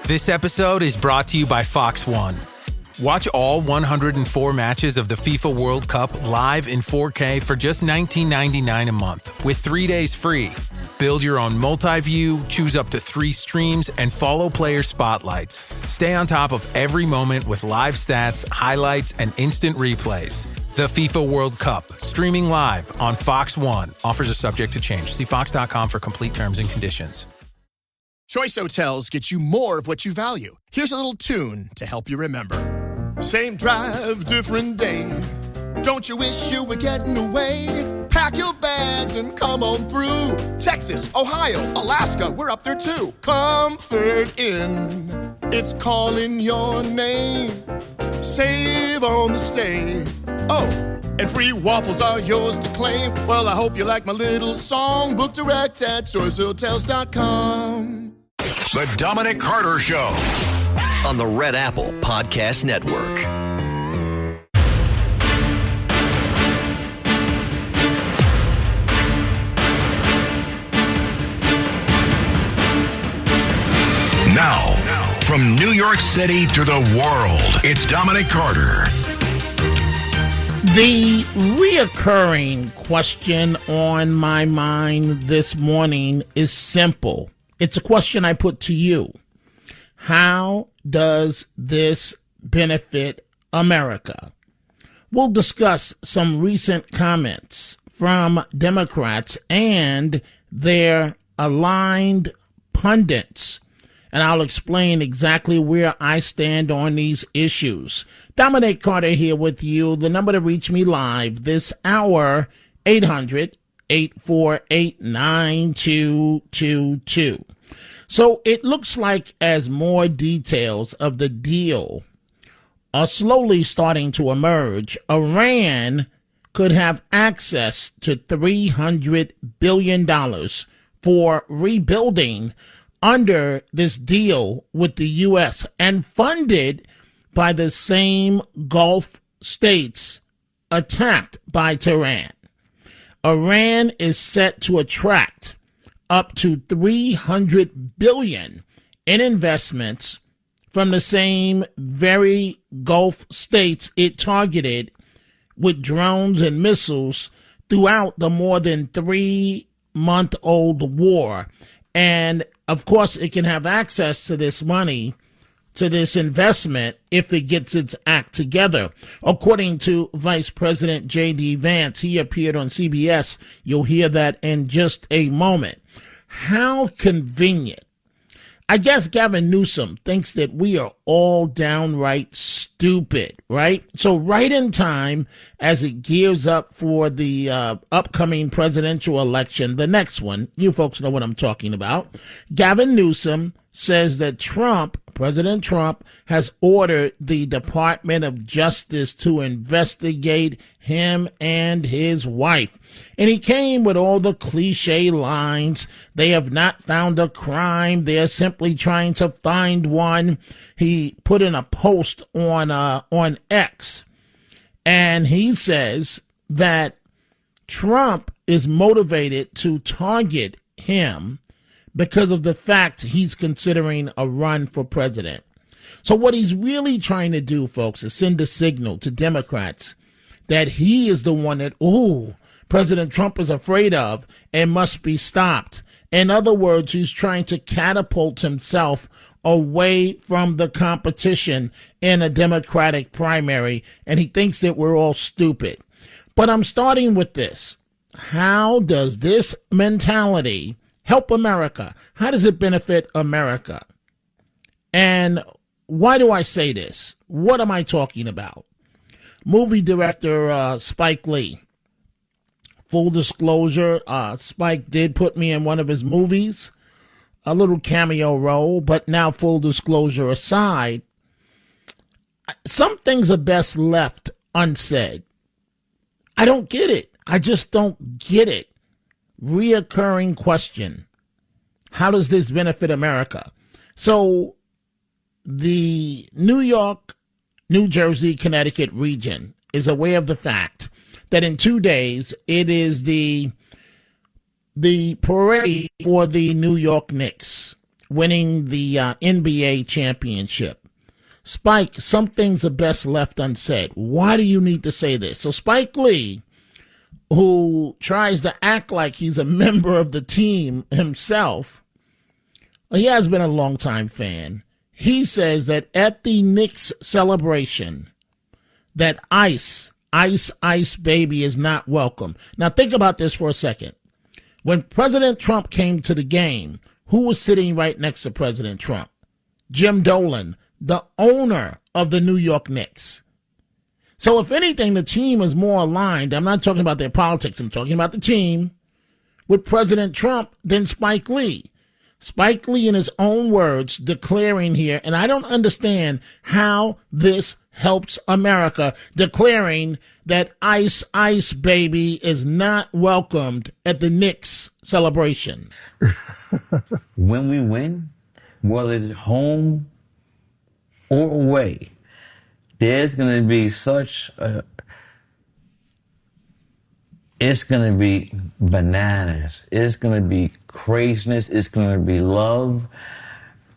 This episode is brought to you by Fox One. Watch all 104 matches of the FIFA World Cup live in 4K for just $19.99 a month with 3 days free. Build your own multi-view, choose up to 3 streams, and follow player spotlights. Stay on top of every moment with live stats, highlights, and instant replays. The FIFA World Cup, streaming live on Fox One. Offers are subject to change. See fox.com for complete terms and conditions. Choice Hotels get you more of what you value. Here's a little tune to help you remember. Same drive, different day. Don't you wish you were getting away? Pack your bags and come on through. Texas, Ohio, Alaska, we're up there too. Comfort Inn, it's calling your name. Save on the stay. Oh, and free waffles are yours to claim. Well, I hope you like my little song. Book direct at choicehotels.com. The Dominic Carter Show on the Red Apple Podcast Network. Now, from New York City to the world, it's Dominic Carter. The reoccurring question on my mind this morning is simple. It's a question I put to you. How does this benefit America? We'll discuss some recent comments from Democrats and their aligned pundits, and I'll explain exactly where I stand on these issues. Dominic Carter here with you. The number to reach me live this hour, 800-848-9222. So it looks like as more details of the deal are slowly starting to emerge, Iran could have access to $300 billion for rebuilding under this deal with the U.S. and funded by the same Gulf states attacked by Tehran. Iran is set to attract up to $300 billion in investments from the same very Gulf states it targeted with drones and missiles throughout the more than 3-month-old war. And of course, it can have access to this money, to this investment, if it gets its act together. According to Vice President JD Vance, he appeared on CBS. You'll hear that in just a moment. How convenient. I guess Gavin Newsom thinks that we are all downright stupid, right? So right in time, as it gears up for the upcoming presidential election, the next one, you folks know what I'm talking about, Gavin Newsom says that President Trump, has ordered the Department of Justice to investigate him and his wife. And he came with all the cliche lines. They have not found a crime. They're simply trying to find one. He put in a post on X, and he says that Trump is motivated to target him because of the fact he's considering a run for president. So what he's really trying to do, folks, is send a signal to Democrats that he is the one that, President Trump is afraid of and must be stopped. In other words, he's trying to catapult himself away from the competition in a Democratic primary, and he thinks that we're all stupid. But I'm starting with this. How does this mentality help America? How does it benefit America? And why do I say this? What am I talking about? Movie director Spike Lee. Full disclosure, Spike did put me in one of his movies, a little cameo role, but now full disclosure aside, some things are best left unsaid. I don't get it. I just don't get it. Reoccurring question. How does this benefit America? So the New York, New Jersey, Connecticut region is aware of the fact that in 2 days it is the parade for the New York Knicks. winning the NBA championship. Spike, some things are best left unsaid. Why do you need to say this? So Spike Lee, who tries to act like he's a member of the team himself, he has been a longtime fan. He says that at the Knicks celebration, that Ice Baby is not welcome. Now think about this for a second. When President Trump came to the game, who was sitting right next to President Trump? Jim Dolan, the owner of the New York Knicks. So if anything, the team is more aligned. I'm not talking about their politics. I'm talking about the team with President Trump than Spike Lee. Spike Lee, in his own words, declaring here, and I don't understand how this helps America, declaring that Ice Baby is not welcomed at the Knicks celebration. When we win, whether it's home or away, there's going to be it's going to be bananas. It's going to be craziness. It's going to be love.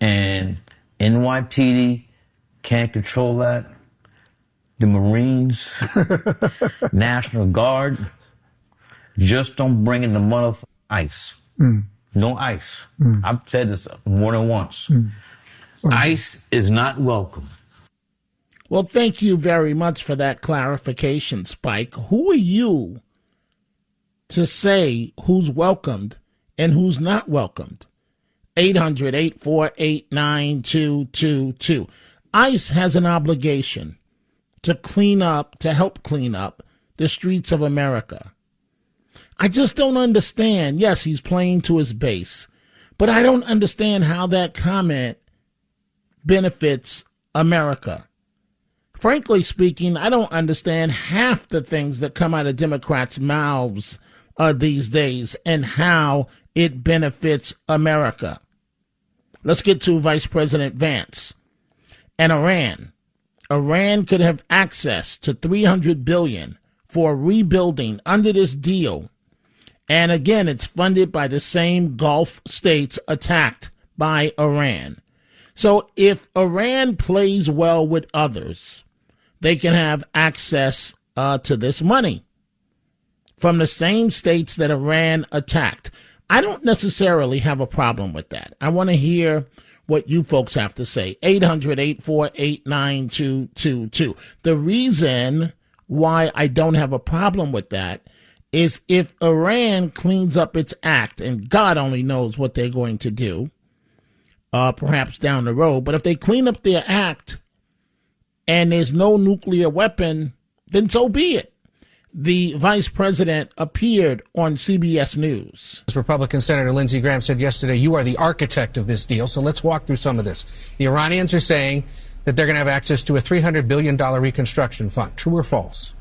And NYPD can't control that. The Marines, National Guard, just don't bring in the motherfucking ice. No ice. I've said this more than once. Ice is not welcome. Well, thank you very much for that clarification, Spike. Who are you to say who's welcomed and who's not welcomed? 800-848-9222. ICE has an obligation to help clean up the streets of America. I just don't understand. Yes, he's playing to his base, but I don't understand how that comment benefits America. Frankly speaking, I don't understand half the things that come out of Democrats' mouths these days and how it benefits America. Let's get to Vice President Vance and Iran. Iran could have access to $300 billion for rebuilding under this deal. And again, it's funded by the same Gulf states attacked by Iran. So if Iran plays well with others, they can have access to this money from the same states that Iran attacked. I don't necessarily have a problem with that. I want to hear what you folks have to say. 800-848-9222. The reason why I don't have a problem with that is if Iran cleans up its act, and God only knows what they're going to do, perhaps down the road, but if they clean up their act and there's no nuclear weapon, then so be it. The vice president appeared on CBS News. Republican Senator Lindsey Graham said yesterday, you are the architect of this deal, so let's walk through some of this. The Iranians are saying that they're going to have access to a $300 billion reconstruction fund. True or false?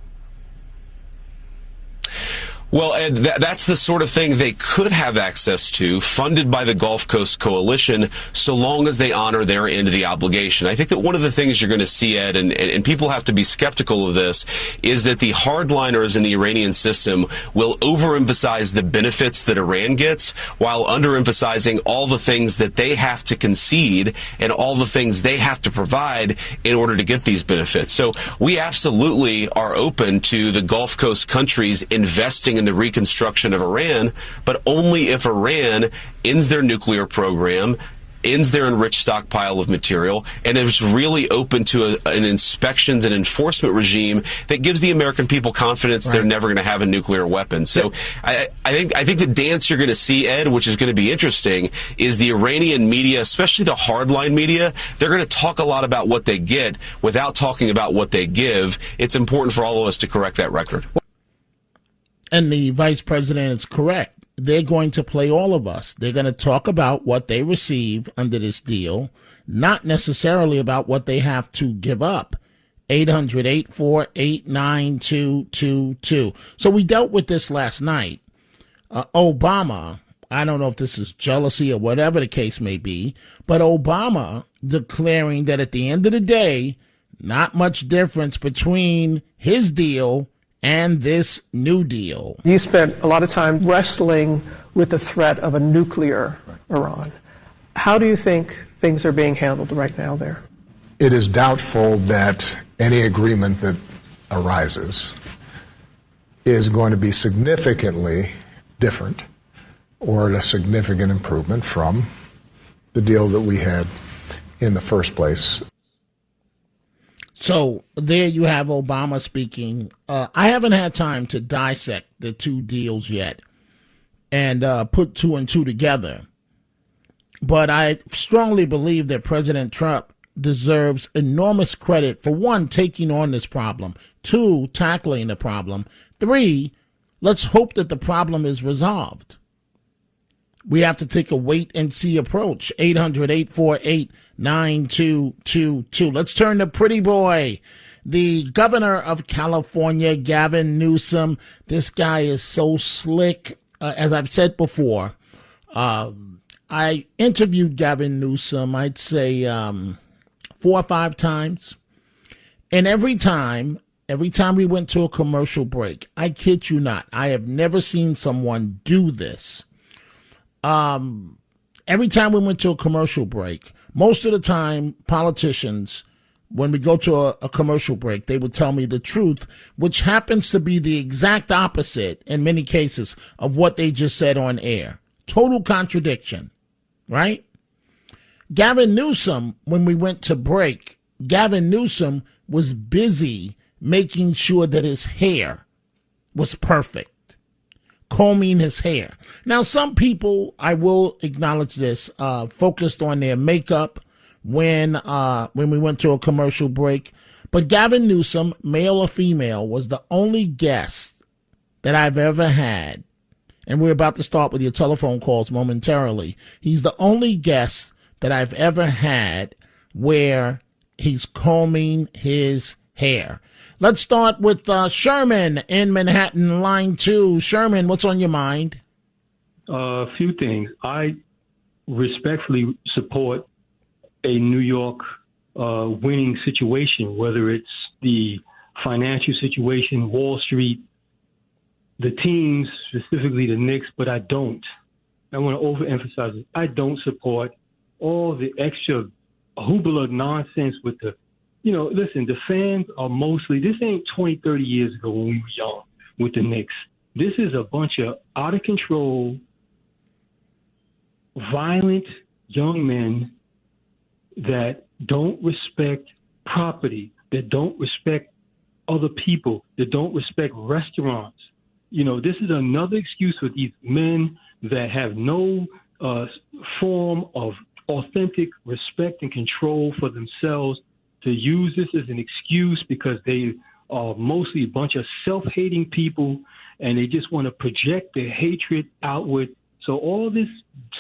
Well, Ed, that's the sort of thing they could have access to, funded by the Gulf Coast Coalition, so long as they honor their end of the obligation. I think that one of the things you're going to see, Ed, and people have to be skeptical of this, is that the hardliners in the Iranian system will overemphasize the benefits that Iran gets while underemphasizing all the things that they have to concede and all the things they have to provide in order to get these benefits. So we absolutely are open to the Gulf Coast countries investing in the reconstruction of Iran, but only if Iran ends their nuclear program, ends their enriched stockpile of material, and is really open to an inspections and enforcement regime that gives the American people confidence they're never going to have a nuclear weapon. So I think the dance you're going to see, Ed, which is going to be interesting, is the Iranian media, especially the hardline media, they're going to talk a lot about what they get without talking about what they give. It's important for all of us to correct that record. And the vice president is correct. They're going to play all of us. They're going to talk about what they receive under this deal, not necessarily about what they have to give up. 800-848-9222. So we dealt with this last night. Obama, I don't know if this is jealousy or whatever the case may be, but Obama declaring that at the end of the day, not much difference between his deal and this new deal. You spent a lot of time wrestling with the threat of a nuclear Iran. How do you think things are being handled right now there? It is doubtful that any agreement that arises is going to be significantly different or a significant improvement from the deal that we had in the first place. So there you have Obama speaking. I haven't had time to dissect the two deals yet and put two and two together. But I strongly believe that President Trump deserves enormous credit for, one, taking on this problem, two, tackling the problem, three, let's hope that the problem is resolved. We have to take a wait-and-see approach. 800-848-9222. Let's turn to Pretty Boy, the governor of California, Gavin Newsom. This guy is so slick. As I've said before, I interviewed Gavin Newsom, I'd say 4 or 5 times. And every time we went to a commercial break, I kid you not, I have never seen someone do this. Every time we went to a commercial break, most of the time, politicians, when we go to a commercial break, they would tell me the truth, which happens to be the exact opposite, in many cases, of what they just said on air. Total contradiction, right? Gavin Newsom, when we went to break, Gavin Newsom was busy making sure that his hair was perfect. Combing his hair. Now, some people, I will acknowledge this, focused on their makeup when we went to a commercial break. But Gavin Newsom, male or female, was the only guest that I've ever had. And we're about to start with your telephone calls momentarily. He's the only guest that I've ever had where he's combing his hair. Let's start with Sherman in Manhattan, line 2. Sherman, what's on your mind? A few things. I respectfully support a New York winning situation, whether it's the financial situation, Wall Street, the teams, specifically the Knicks, but I don't. I want to overemphasize it. I don't support all the extra hoopla nonsense with the, listen, the fans are mostly, this ain't 20, 30 years ago when we were young with the Knicks. This is a bunch of out of control, violent young men that don't respect property, that don't respect other people, that don't respect restaurants. This is another excuse for these men that have no form of authentic respect and control for themselves to use this as an excuse because they are mostly a bunch of self-hating people and they just want to project their hatred outward. So all this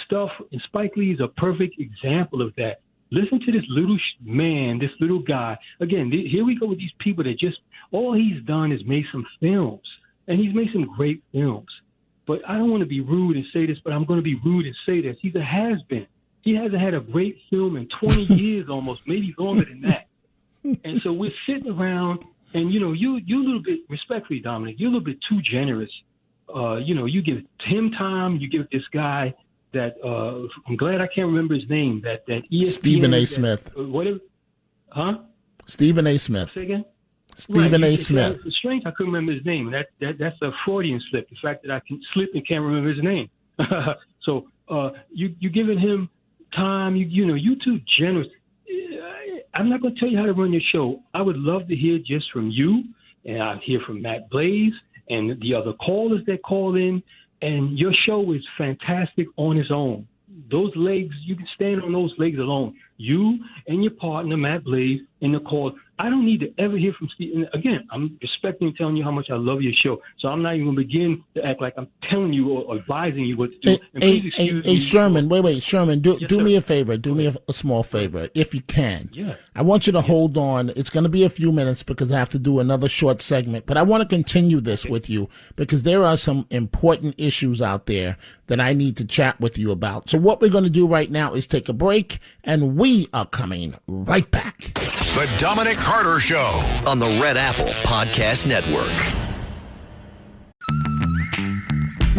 stuff, and Spike Lee is a perfect example of that. Listen to this little man, this little guy. Again, here we go with these people that just, all he's done is made some films, and he's made some great films. But I don't want to be rude and say this, but I'm going to be rude and say this. He's a has-been. He hasn't had a great film in 20 years almost, maybe longer than that. And so we're sitting around, and, you a little bit, respectfully, Dominic, you're a little bit too generous. You give him time, you give this guy that, I'm glad I can't remember his name, that ESPN. Stephen A. Smith. Whatever. Huh? Stephen A. Smith. Say again? Stephen A. Smith. It's strange I couldn't remember his name. That's a Freudian slip, the fact that I can slip and can't remember his name. So you giving him time, you too generous. I'm not going to tell you how to run your show. I would love to hear just from you, and I'd hear from Matt Blaze and the other callers that call in, and your show is fantastic on its own. Those legs, you can stand on those legs alone. You and your partner, Matt Blaze, and the call. I don't need to ever hear from Steve. And again, I'm respecting and telling you how much I love your show. So I'm not even going to begin to act like I'm telling you or advising you what to do. Hey, Sherman, wait, Sherman, do me a favor. Do me a small favor, if you can. Yeah. I want you to hold on. It's going to be a few minutes because I have to do another short segment. But I want to continue this with you because there are some important issues out there that I need to chat with you about. So what we're going to do right now is take a break, and we are coming right back. The Dominic Carter Show on the Red Apple Podcast Network.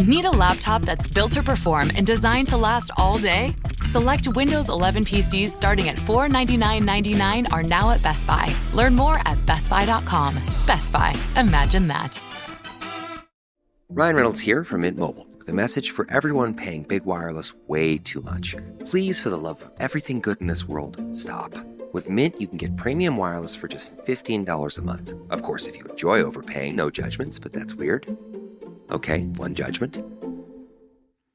Need a laptop that's built to perform and designed to last all day? Select Windows 11 PCs starting at $499.99 are now at Best Buy. Learn more at bestbuy.com. Best Buy. Imagine that. Ryan Reynolds here from Mint Mobile with a message for everyone paying big wireless way too much. Please, for the love of everything good in this world, stop. With Mint, you can get premium wireless for just $15 a month. Of course, if you enjoy overpaying, no judgments, but that's weird. Okay, one judgment.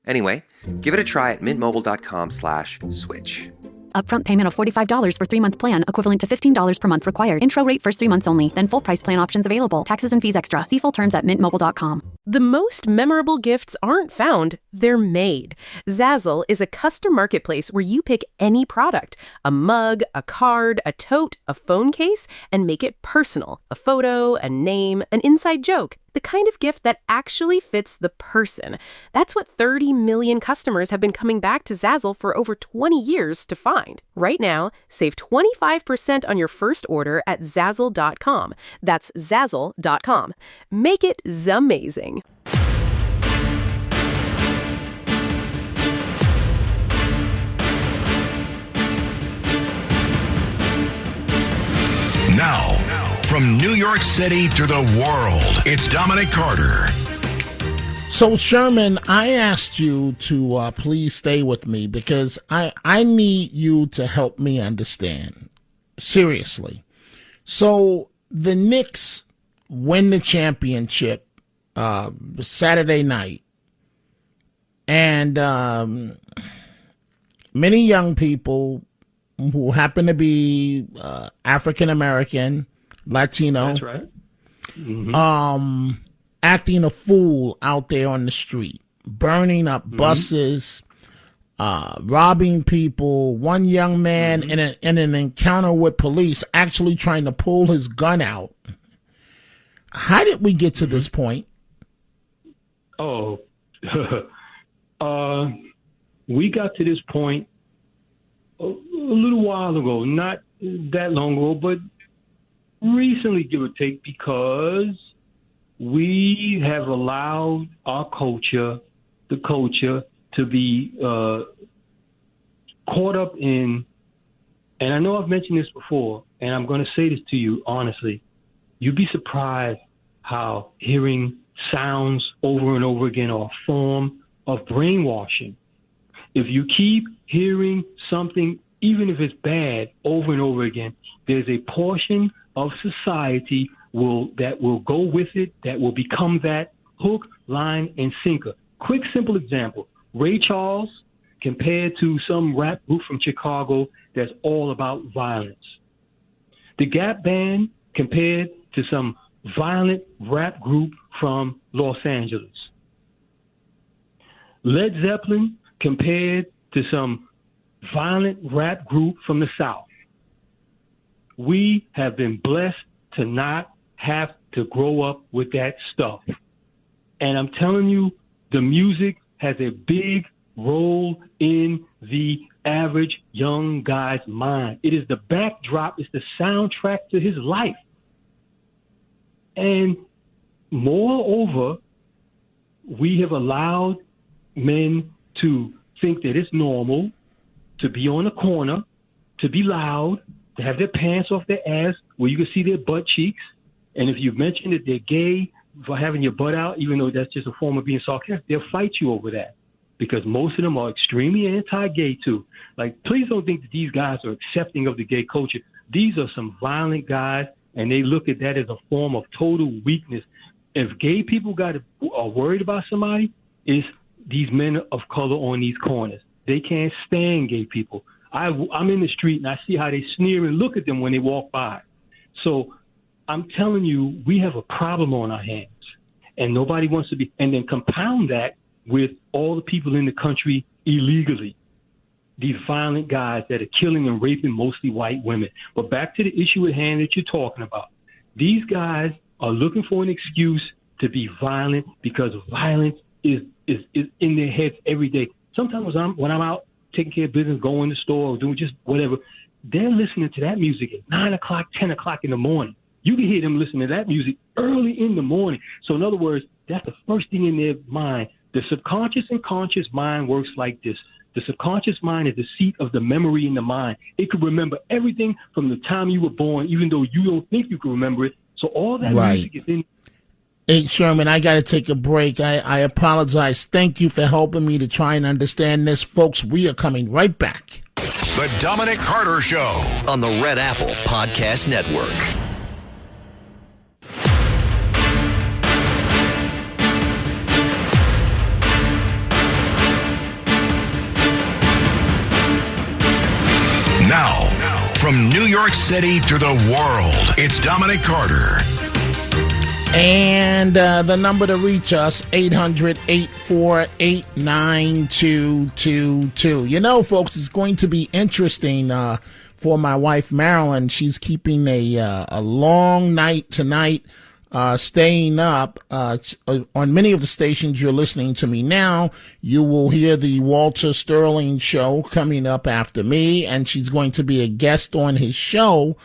Anyway, give it a try at mintmobile.com/switch. Upfront payment of $45 for 3-month plan, equivalent to $15 per month required. Intro rate first 3 months only, then full price plan options available. Taxes and fees extra. See full terms at mintmobile.com. The most memorable gifts aren't found, they're made. Zazzle is a custom marketplace where you pick any product, a mug, a card, a tote, a phone case, and make it personal. A photo, a name, an inside joke. The kind of gift that actually fits the person. That's what 30 million customers have been coming back to Zazzle for over 20 years to find. Right now, save 25% on your first order at Zazzle.com. That's Zazzle.com. Make it zamazing. Now, from New York City to the world, it's Dominic Carter. So, Sherman, I asked you to please stay with me because I need you to help me understand. Seriously. So, the Knicks win the championship Saturday night. And many young people who happen to be African American, Latino, that's right. Mm-hmm. Acting a fool out there on the street, burning up buses, robbing people. One young man in an encounter with police actually trying to pull his gun out. How did we get to this point? Oh, we got to this point a little while ago, not that long ago, but recently, give or take, because we have allowed our culture, the culture, to be caught up in, and I know I've mentioned this before, and I'm going to say this to you honestly, you'd be surprised how hearing sounds over and over again are a form of brainwashing. If you keep hearing something, even if it's bad, over and over again, there's a portion of society that will go with it, that will become that hook, line, and sinker. Quick, simple example. Ray Charles compared to some rap group from Chicago that's all about violence. The Gap Band compared to some violent rap group from Los Angeles. Led Zeppelin compared to some violent rap group from the South. We have been blessed to not have to grow up with that stuff. And I'm telling you, the music has a big role in the average young guy's mind. It is the backdrop, it's the soundtrack to his life. And moreover, we have allowed men to think that it's normal to be on the corner, to be loud, to have their pants off their ass where you can see their butt cheeks. And if you mention that they're gay for having your butt out, even though that's just a form of being sarcastic, they'll fight you over that because most of them are extremely anti-gay too. Like, please don't think that these guys are accepting of the gay culture. These are some violent guys, and they look at that as a form of total weakness. If gay people are worried about somebody, it's these men of color on these corners. They can't stand gay people. I'm in the street and I see how they sneer and look at them when they walk by. So I'm telling you, we have a problem on our hands, and nobody wants to be. And then compound that with all the people in the country illegally, these violent guys that are killing and raping mostly white women. But back to the issue at hand that you're talking about. These guys are looking for an excuse to be violent because violence is in their heads every day. Sometimes when I'm out taking care of business, going to the store, or doing just whatever, they're listening to that music at 9 o'clock, 10 o'clock in the morning. You can hear them listening to that music early in the morning. So in other words, that's the first thing in their mind. The subconscious and conscious mind works like this. The subconscious mind is the seat of the memory in the mind. It could remember everything from the time you were born, even though you don't think you can remember it. So all that music is in. Hey, Sherman, I got to take a break. I apologize. Thank you for helping me to try and understand this. Folks, we are coming right back. The Dominic Carter Show on the Red Apple Podcast Network. Now, from New York City to the world, it's Dominic Carter. And the number to reach us, 800-848-9222. You know, folks, it's going to be interesting for my wife, Marilyn. She's keeping a long night tonight, staying up. On many of the stations you're listening to me now, you will hear the Walter Sterling show coming up after me, and she's going to be a guest on his show,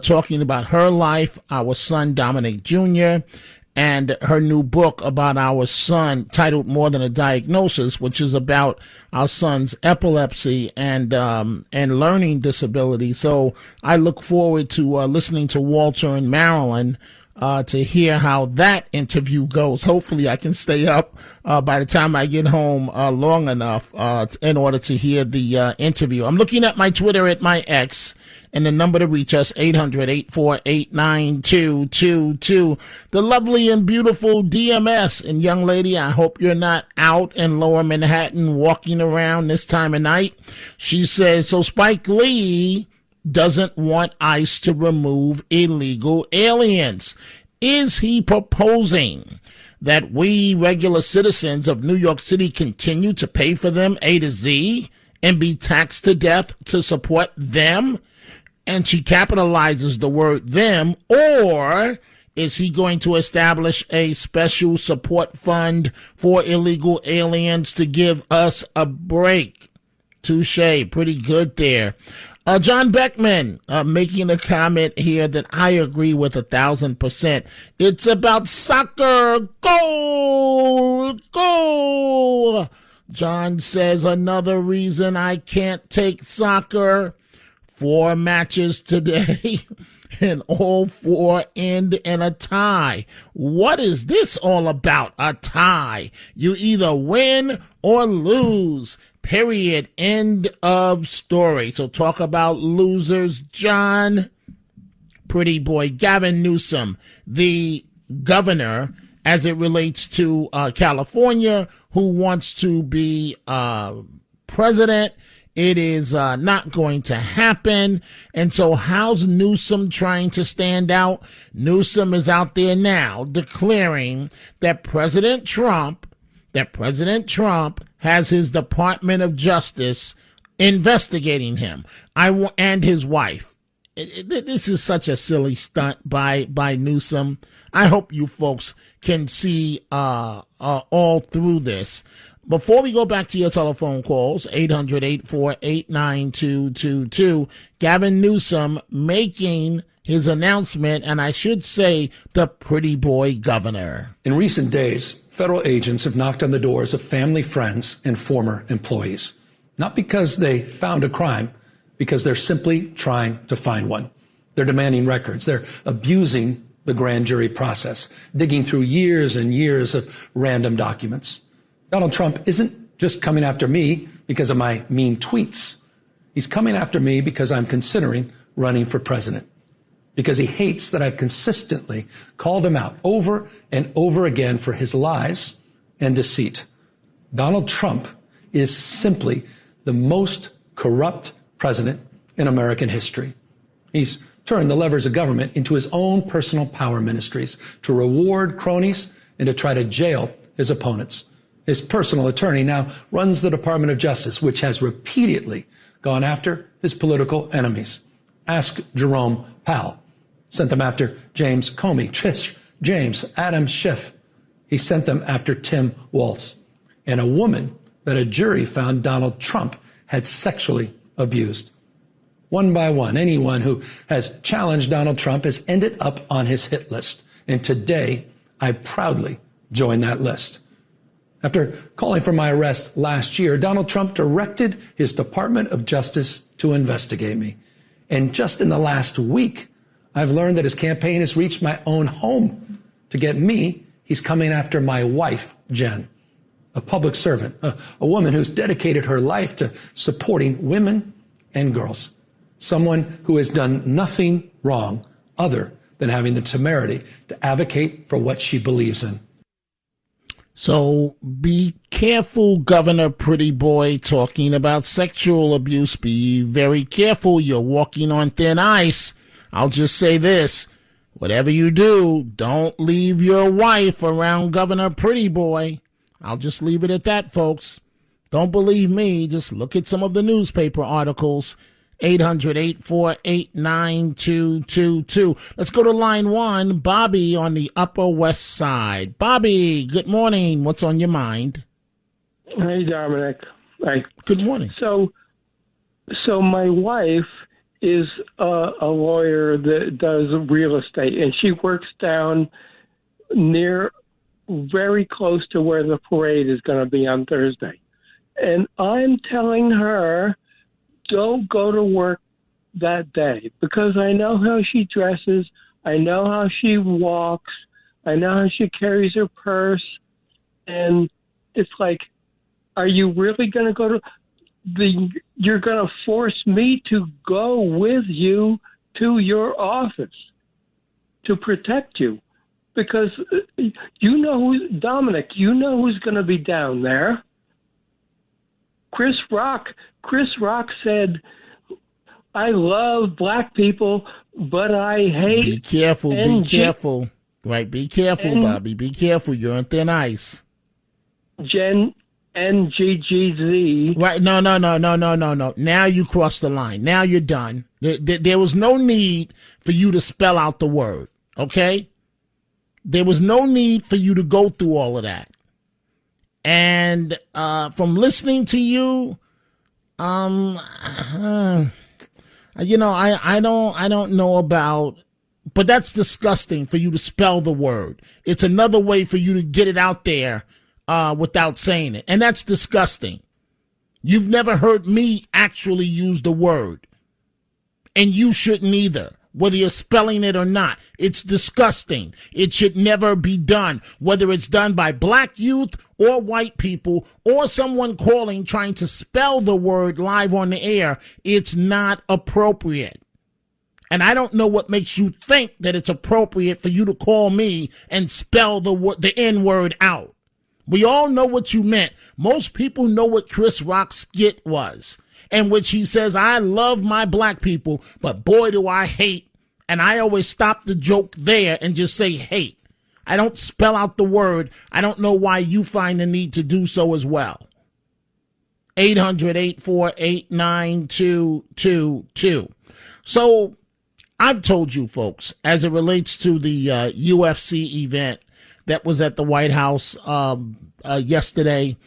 talking about her life, our son Dominic Jr., and her new book about our son titled More Than a Diagnosis, which is about our son's epilepsy and learning disability. So I look forward to listening to Walter and Marilyn to hear how that interview goes. Hopefully I can stay up by the time I get home long enough in order to hear the interview. I'm looking at my Twitter at my ex, and the number to reach us, 800-848-9222. The lovely and beautiful DMS. And young lady, I hope you're not out in Lower Manhattan walking around this time of night. She says, so Spike Lee doesn't want ICE to remove illegal aliens. Is he proposing that we regular citizens of New York City continue to pay for them A to Z and be taxed to death to support them? And she capitalizes the word them. Or is he going to establish a special support fund for illegal aliens to give us a break? Touche. Pretty good there. John Beckman making a comment here that I agree with 1,000%. It's about soccer. Goal! Goal! John says another reason I can't take soccer. 4 matches today, and all 4 end in a tie. What is this all about? A tie. You either win or lose. Period. End of story. So talk about losers, John. Pretty boy Gavin Newsom, the governor, as it relates to California, who wants to be president. It is not going to happen. And so how's Newsom trying to stand out? Newsom is out there now declaring that President Trump has his Department of Justice investigating him. And his wife. This is such a silly stunt by Newsom. I hope you folks can see all through this. Before we go back to your telephone calls, 800-848-9222, Gavin Newsom making his announcement, and I should say the pretty boy governor. In recent days, federal agents have knocked on the doors of family, friends, and former employees. Not because they found a crime, because they're simply trying to find one. They're demanding records. They're abusing the grand jury process, digging through years and years of random documents. Donald Trump isn't just coming after me because of my mean tweets. He's coming after me because I'm considering running for president, because he hates that I've consistently called him out over and over again for his lies and deceit. Donald Trump is simply the most corrupt president in American history. He's turned the levers of government into his own personal power ministries to reward cronies and to try to jail his opponents. His personal attorney now runs the Department of Justice, which has repeatedly gone after his political enemies. Ask Jerome Powell. Sent them after James Comey, Tish James, Adam Schiff. He sent them after Tim Walz, and a woman that a jury found Donald Trump had sexually abused. One by one, anyone who has challenged Donald Trump has ended up on his hit list. And today, I proudly join that list. After calling for my arrest last year, Donald Trump directed his Department of Justice to investigate me. And just in the last week, I've learned that his campaign has reached my own home. To get me, he's coming after my wife, Jen, a public servant, a woman who's dedicated her life to supporting women and girls, someone who has done nothing wrong other than having the temerity to advocate for what she believes in. So be careful, Governor Pretty Boy, talking about sexual abuse. Be very careful. You're walking on thin ice. I'll just say this. Whatever you do, don't leave your wife around Governor Pretty Boy. I'll just leave it at that, folks. Don't believe me. Just look at some of the newspaper articles. 800-848-9222. Let's go to line one. Bobby on the Upper West Side. Bobby, good morning. What's on your mind? Hey, Dominic. Hi. Good morning. So my wife is a lawyer that does real estate, and she works down near, very close to where the parade is going to be on Thursday. And I'm telling her, don't go to work that day, because I know how she dresses. I know how she walks. I know how she carries her purse. And it's like, are you really going to go to you're going to force me to go with you to your office to protect you, because Dominic, you know who's going to be down there. Chris Rock said, I love black people, but I hate... Be careful, be careful. Right, be careful, Bobby. Be careful. You're on thin ice. Jen NGGZ. Right, no. Now you crossed the line. Now you're done. There was no need for you to spell out the word, okay? There was no need for you to go through all of that. And from listening to you, I don't know about, but that's disgusting for you to spell the word. It's another way for you to get it out there without saying it, and that's disgusting. You've never heard me actually use the word, and you shouldn't either. Whether you're spelling it or not, it's disgusting. It should never be done, whether it's done by black youth or white people or someone calling trying to spell the word live on the air. It's not appropriate. And I don't know what makes you think that it's appropriate for you to call me and spell the N-word out. We all know what you meant. Most people know what Chris Rock's skit was, in which he says, I love my black people, but boy, do I hate. And I always stop the joke there and just say hate. I don't spell out the word. I don't know why you find the need to do so as well. 800-848-9222. So I've told you folks, as it relates to the UFC event that was at the White House yesterday,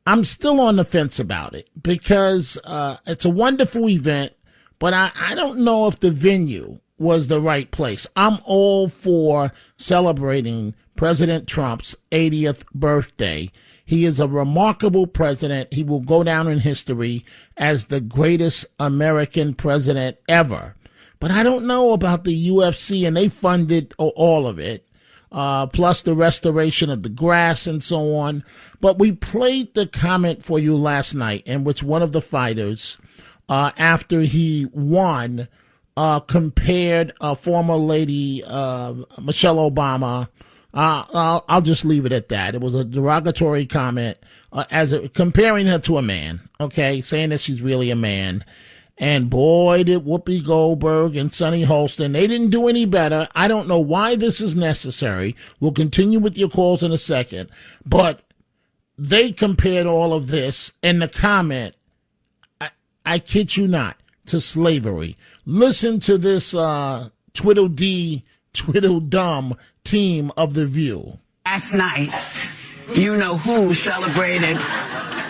I'm still on the fence about it, because it's a wonderful event, but I don't know if the venue was the right place. I'm all for celebrating President Trump's 80th birthday. He is a remarkable president. He will go down in history as the greatest American president ever. But I don't know about the UFC, and they funded all of it. Plus the restoration of the grass and so on. But we played the comment for you last night in which one of the fighters, after he won, compared former lady Michelle Obama. I'll just leave it at that. It was a derogatory comment comparing her to a man, okay, saying that she's really a man. And boy, did Whoopi Goldberg and Sonny Holston, they didn't do any better. I don't know why this is necessary. We'll continue with your calls in a second. But they compared all of this in the comment, I kid you not, to slavery. Listen to this twiddle-dum team of The View. Last night, you know who celebrated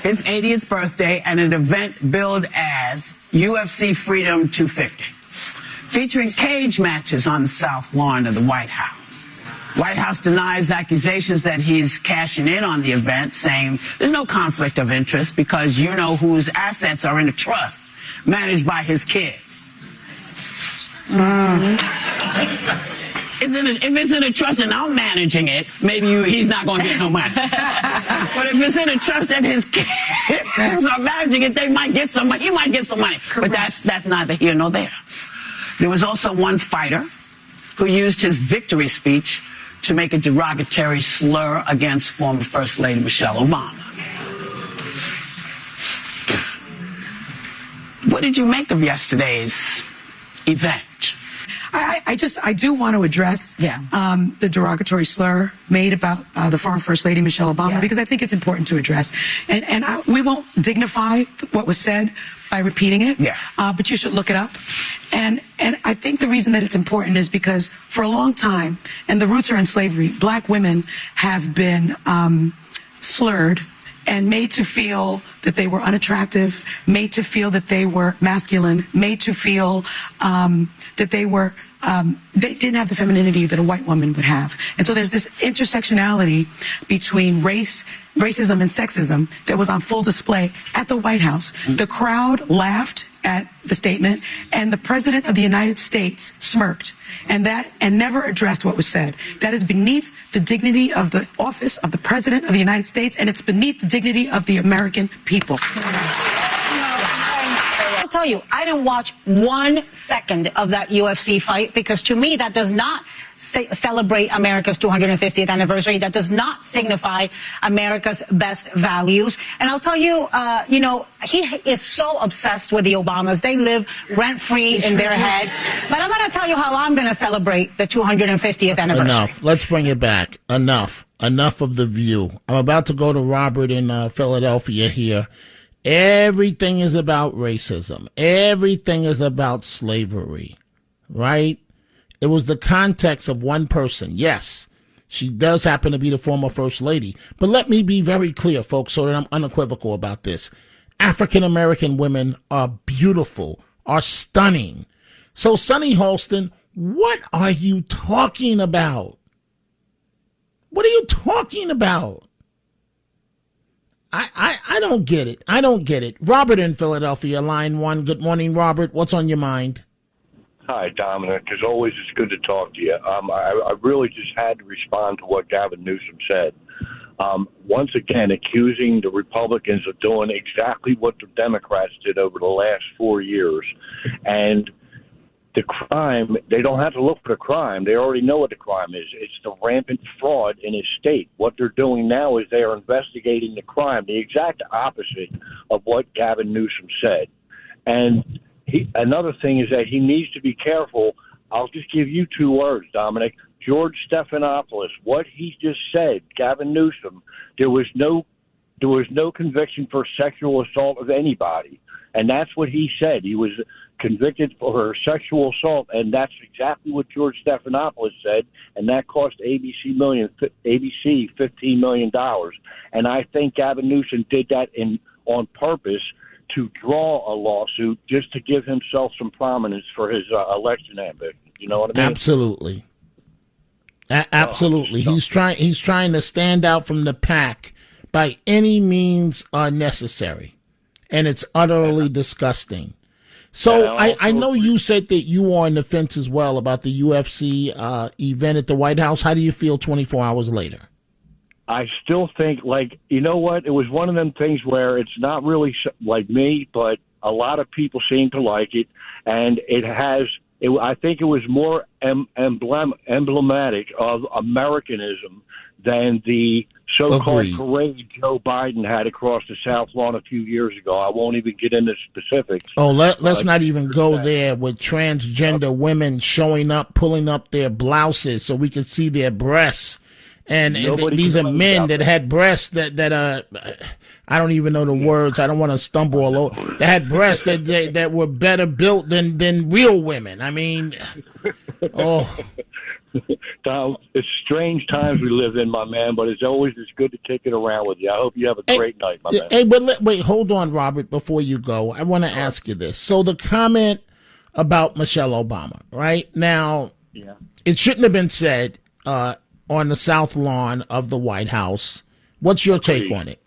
his 80th birthday at an event billed as UFC Freedom 250, featuring cage matches on the South Lawn of the White House. White House denies accusations that he's cashing in on the event, saying there's no conflict of interest because you know whose assets are in a trust managed by his kids. If it's in a trust and I'm managing it, maybe he's not going to get no money. But if it's in a trust and his kids are managing it, they might get some money. He might get some money. Correct. But that's neither here nor there. There was also one fighter who used his victory speech to make a derogatory slur against former First Lady Michelle Obama. What did you make of yesterday's event? I do want to address the derogatory slur made about the former First Lady Michelle Obama, because I think it's important to address. And we won't dignify what was said by repeating it, but you should look it up. And I think the reason that it's important is because for a long time, and the roots are in slavery, black women have been slurred and made to feel that they were unattractive, made to feel that they were masculine, made to feel that they were they didn't have the femininity that a white woman would have. And so there's this intersectionality between racism and sexism that was on full display at the White House. The crowd laughed at the statement, and the President of the United States smirked and never addressed what was said. That is beneath the dignity of the office of the President of the United States, and it's beneath the dignity of the American people. I'll tell you, I didn't watch 1 second of that UFC fight because to me that does not celebrate America's 250th anniversary. That does not signify America's best values. And I'll tell you, he is so obsessed with the Obamas. They live rent-free in their head. But I'm going to tell you how I'm going to celebrate the 250th anniversary. Enough. Let's bring it back. Enough of The View. I'm about to go to Robert in Philadelphia here. Everything is about racism. Everything is about slavery, right? It was the context of one person. Yes, she does happen to be the former First Lady. But let me be very clear, folks, so that I'm unequivocal about this. African-American women are beautiful, are stunning. So, Sonny Halston, what are you talking about? What are you talking about? I don't get it. I don't get it. Robert in Philadelphia, line 1. Good morning, Robert. What's on your mind? Hi, Dominic. As always, it's good to talk to you. I really just had to respond to what Gavin Newsom said. Once again, accusing the Republicans of doing exactly what the Democrats did over the last 4 years. And the crime, they don't have to look for the crime. They already know what the crime is. It's the rampant fraud in his state. What they're doing now is they are investigating the crime, the exact opposite of what Gavin Newsom said. And another thing is that he needs to be careful. I'll just give you 2 words, Dominic. George Stephanopoulos, what he just said, Gavin Newsom, there was no conviction for sexual assault of anybody. And that's what he said. He was convicted for sexual assault, and that's exactly what George Stephanopoulos said, and that cost ABC $15 million. And I think Gavin Newsom did that on purpose to draw a lawsuit just to give himself some prominence for his election ambition. You know what I mean? Absolutely. Absolutely. He's trying to stand out from the pack by any means necessary. And it's utterly disgusting. So I know you said that you are on the fence as well about the UFC event at the White House. How do you feel 24 hours later? I still think, you know what? It was one of them things where it's not really like me, but a lot of people seem to like it. And I think it was more emblematic of Americanism than the so-called parade Joe Biden had across the South Lawn a few years ago. I won't even get into specifics. Oh, let's not even go there with transgender women showing up, pulling up their blouses so we could see their breasts. And these are men that had breasts that I don't even know the words. I don't want to stumble all over. They had breasts that were better built than real women. I mean, oh. Tom, it's strange times we live in, my man, but it's good to kick it around with you. I hope you have a great night, my man. Hey, but wait, hold on, Robert, before you go. I want to ask you this. So the comment about Michelle Obama, right? Now, it shouldn't have been said. on the south lawn of the White House. What's your take on it?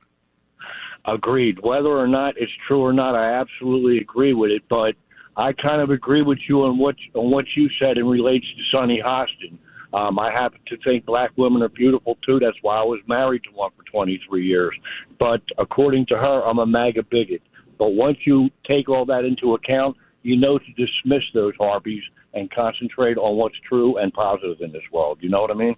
Agreed. Whether or not it's true or not, I absolutely agree with it. But I kind of agree with you on what you said in relates to Sonny Hostin. I happen to think black women are beautiful, too. That's why I was married to one for 23 years. But according to her, I'm a MAGA bigot. But once you take all that into account, you know to dismiss those harpies and concentrate on what's true and positive in this world. You know what I mean?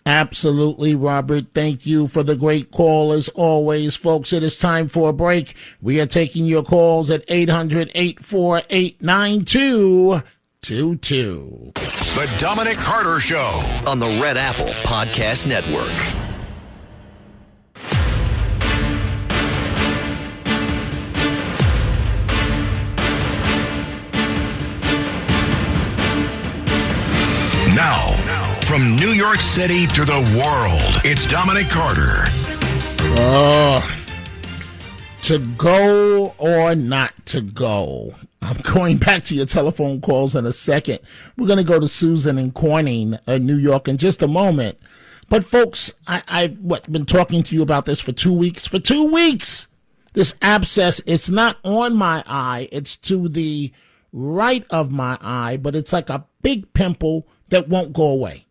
Absolutely, Robert. Thank you for the great call as always. Folks, it is time for a break. We are taking your calls at 800-848-9222. The Dominic Carter Show on the Red Apple Podcast Network. Now, from New York City to the world, it's Dominic Carter. To go or not to go? I'm going back to your telephone calls in a second. We're going to go to Susan in Corning, New York, in just a moment. But, folks, I've been talking to you about this for 2 weeks. For 2 weeks, this abscess, it's not on my eye. It's to the right of my eye, but it's like a big pimple that won't go away.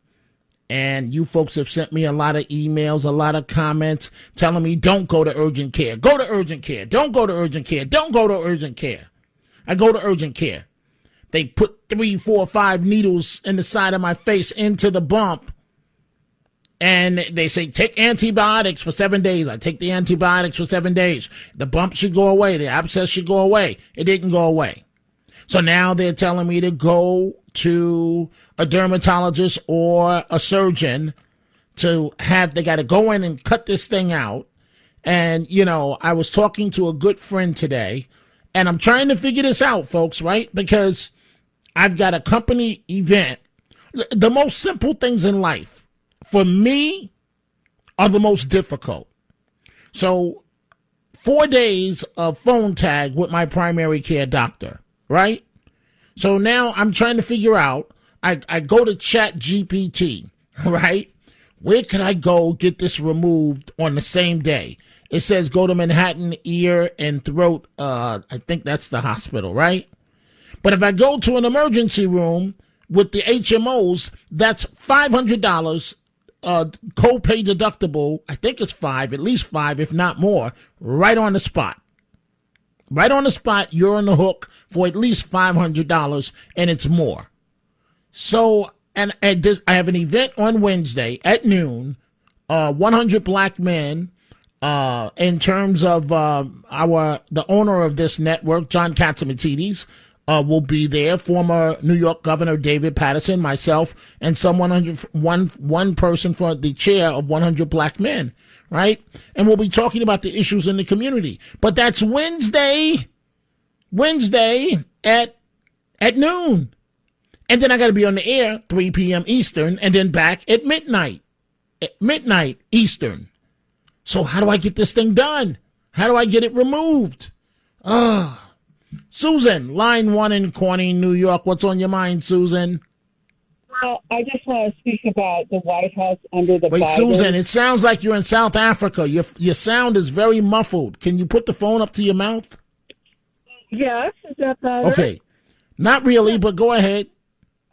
And you folks have sent me a lot of emails, a lot of comments telling me, don't go to urgent care. Go to urgent care. Don't go to urgent care. Don't go to urgent care. I go to urgent care. They put 3, 4, 5 needles in the side of my face into the bump. And they say, take antibiotics for 7 days. I take the antibiotics for 7 days. The bump should go away. The abscess should go away. It didn't go away. So now they're telling me to go to a dermatologist or a surgeon they got to go in and cut this thing out. And, I was talking to a good friend today, and I'm trying to figure this out, folks, right? Because I've got a company event. The most simple things in life, for me, are the most difficult. So 4 days of phone tag with my primary care doctor, right? So now I'm trying to figure out, I go to ChatGPT, right? Where can I go get this removed on the same day? It says go to Manhattan Ear and Throat. I think that's the hospital, right? But if I go to an emergency room with the HMOs, that's $500 copay deductible. I think it's $5, at least $5, if not more, right on the spot. Right on the spot, you're on the hook for at least $500, and it's more. So, and I have an event on Wednesday at noon, 100 black men, in terms of the owner of this network, John Catsimatidis, will be there. Former New York Governor David Paterson, myself, and one person for the chair of 100 black men. Right? And we'll be talking about the issues in the community. But that's Wednesday at noon. And then I got to be on the air 3 p.m. Eastern and then back at midnight Eastern. So how do I get this thing done? How do I get it removed? Susan, line 1 in Corning, New York. What's on your mind, Susan? Well, I just want to speak about the White House under the Wait, Biden. Susan, it sounds like you're in South Africa. Your sound is very muffled. Can you put the phone up to your mouth? Yes, is that better? Okay. Not really, but go ahead.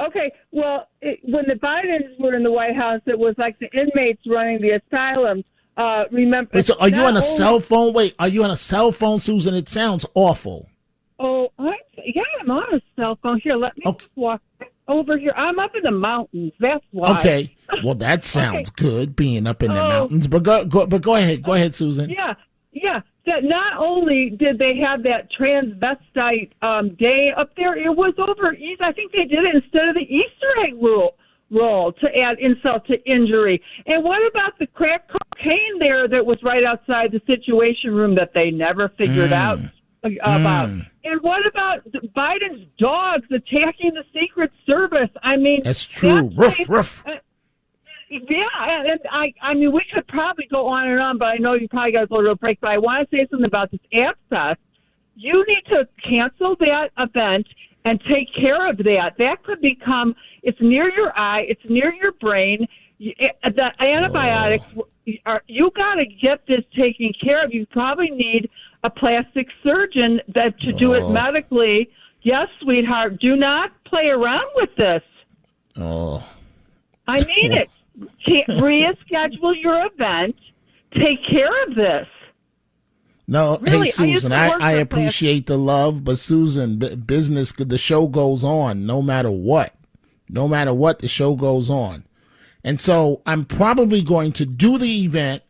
Okay, well, when the Bidens were in the White House, it was like the inmates running the asylum. Remember? Wait, so are you on a cell phone? Wait, are you on a cell phone, Susan? It sounds awful. Oh, I'm on a cell phone. Here, let me just walk over here. I'm up in the mountains. That's why. Okay. Well, that sounds good, being up in the mountains. But go ahead. Go ahead, Susan. Yeah. That not only did they have that transvestite day up there, it was over. I think they did it instead of the Easter egg roll to add insult to injury. And what about the crack cocaine there that was right outside the Situation Room that they never figured out about? And what about Biden's dogs attacking the Secret Service? I mean, that's true. Ruff. Yeah, and I mean, we could probably go on and on, but I know you probably got to go to a break. But I want to say something about this abscess. You need to cancel that event and take care of that. That could become, it's near your eye, it's near your brain. the antibiotics, you got to get this taken care of. You probably need a plastic surgeon to do it medically. Yes, sweetheart, do not play around with this. Oh. I mean it. Reschedule your event. Take care of this. No, really, hey, Susan, I appreciate the love, but Susan, business, the show goes on no matter what. No matter what, the show goes on. And so I'm probably going to do the event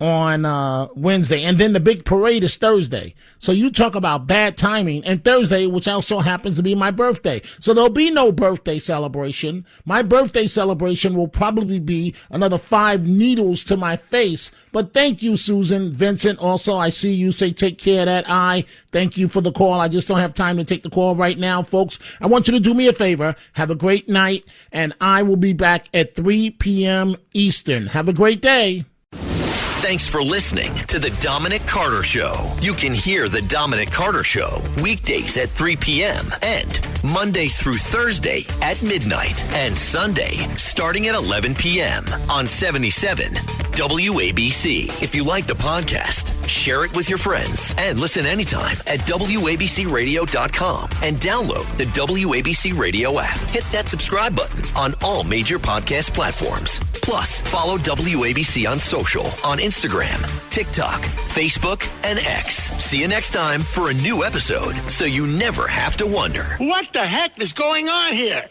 on Wednesday, and then the big parade is Thursday. So you talk about bad timing, and Thursday, which also happens to be my birthday. So there'll be no birthday celebration. My birthday celebration will probably be another 5 needles to my face. But thank you, Susan. Vincent, also, I see you say take care of that eye. Thank you for the call. I just don't have time to take the call right now, folks. I want you to do me a favor. Have a great night, and I will be back at 3 p.m. Eastern. Have a great day. Thanks for listening to The Dominic Carter Show. You can hear The Dominic Carter Show weekdays at 3 p.m. and Monday through Thursday at midnight and Sunday starting at 11 p.m. on 77 WABC. If you like the podcast, share it with your friends and listen anytime at WABCRadio.com and download the WABC Radio app. Hit that subscribe button on all major podcast platforms. Plus, follow WABC on social on Instagram, TikTok, Facebook, and X. See you next time for a new episode so you never have to wonder. What the heck is going on here?